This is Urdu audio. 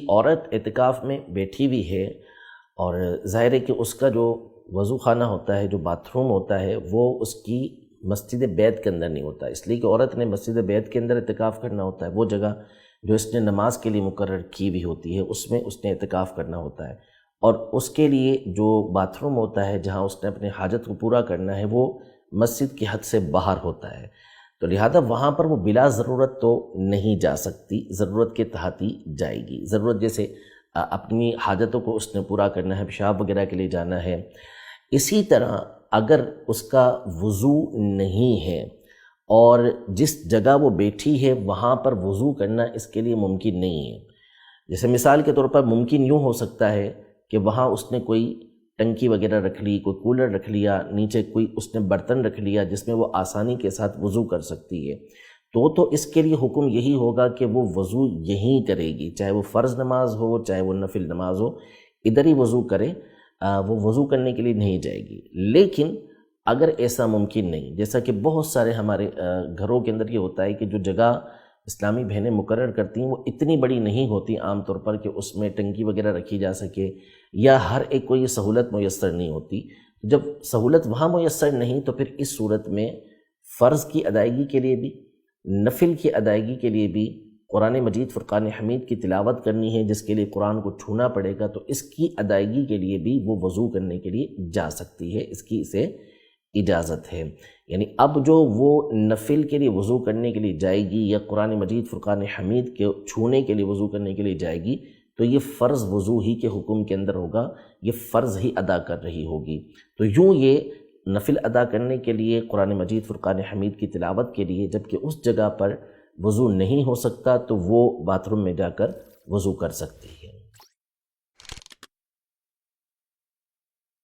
عورت اعتکاف میں بیٹھی ہوئی ہے اور ظاہر ہے کہ اس کا جو وضو خانہ ہوتا ہے، جو باتھ روم ہوتا ہے، وہ اس کی مسجد بیت کے اندر نہیں ہوتا، اس لیے کہ عورت نے مسجد بیت کے اندر اعتکاف کرنا ہوتا ہے، وہ جگہ جو اس نے نماز کے لیے مقرر کی ہوئی ہوتی ہے اس میں اس نے اعتکاف کرنا ہوتا ہے، اور اس کے لیے جو باتھ روم ہوتا ہے جہاں اس نے اپنے حاجت کو پورا کرنا ہے وہ مسجد کی حد سے باہر ہوتا ہے، تو لہذا وہاں پر وہ بلا ضرورت تو نہیں جا سکتی، ضرورت کے تحت ہی جائے گی۔ ضرورت جیسے اپنی حاجتوں کو اس نے پورا کرنا ہے، پیشاب وغیرہ کے لیے جانا ہے۔ اسی طرح اگر اس کا وضو نہیں ہے اور جس جگہ وہ بیٹھی ہے وہاں پر وضو کرنا اس کے لیے ممکن نہیں ہے، جیسے مثال کے طور پر ممکن یوں ہو سکتا ہے کہ وہاں اس نے کوئی ٹنکی وغیرہ رکھ لی، کوئی کولر رکھ لیا، نیچے کوئی اس نے برتن رکھ لیا جس میں وہ آسانی کے ساتھ وضو کر سکتی ہے، تو اس کے لیے حکم یہی ہوگا کہ وہ وضو یہیں کرے گی، چاہے وہ فرض نماز ہو چاہے وہ نفل نماز ہو، ادھر ہی وضو کرے، وہ وضو کرنے کے لیے نہیں جائے گی۔ لیکن اگر ایسا ممکن نہیں، جیسا کہ بہت سارے ہمارے گھروں کے اندر یہ ہوتا ہے کہ جو جگہ اسلامی بہنیں مقرر کرتی ہیں وہ اتنی بڑی نہیں ہوتی عام طور پر کہ اس میں ٹنکی وغیرہ رکھی جا سکے، یا ہر ایک کو یہ سہولت میسر نہیں ہوتی۔ جب سہولت وہاں میسر نہیں تو پھر اس صورت میں فرض کی ادائیگی کے لیے بھی، نفل کی ادائیگی کے لیے بھی قرآن مجید فرقان حمید کی تلاوت کرنی ہے جس کے لیے قرآن کو چھونا پڑے گا، تو اس کی ادائیگی کے لیے بھی وہ وضو کرنے کے لیے جا سکتی ہے، اس کی اسے اجازت ہے۔ یعنی اب جو وہ نفل کے لیے وضو کرنے کے لیے جائے گی یا قرآن مجید فرقان حمید کے چھونے کے لیے وضو کرنے کے لیے جائے گی تو یہ فرض وضو ہی کے حکم کے اندر ہوگا، یہ فرض ہی ادا کر رہی ہوگی۔ تو یوں یہ نفل ادا کرنے کے لیے قرآن مجید فرقان حمید کی تلاوت کے لیے جبکہ اس جگہ پر وضو نہیں ہو سکتا تو وہ باتھ روم میں جا کر وضو کر سکتی ہے۔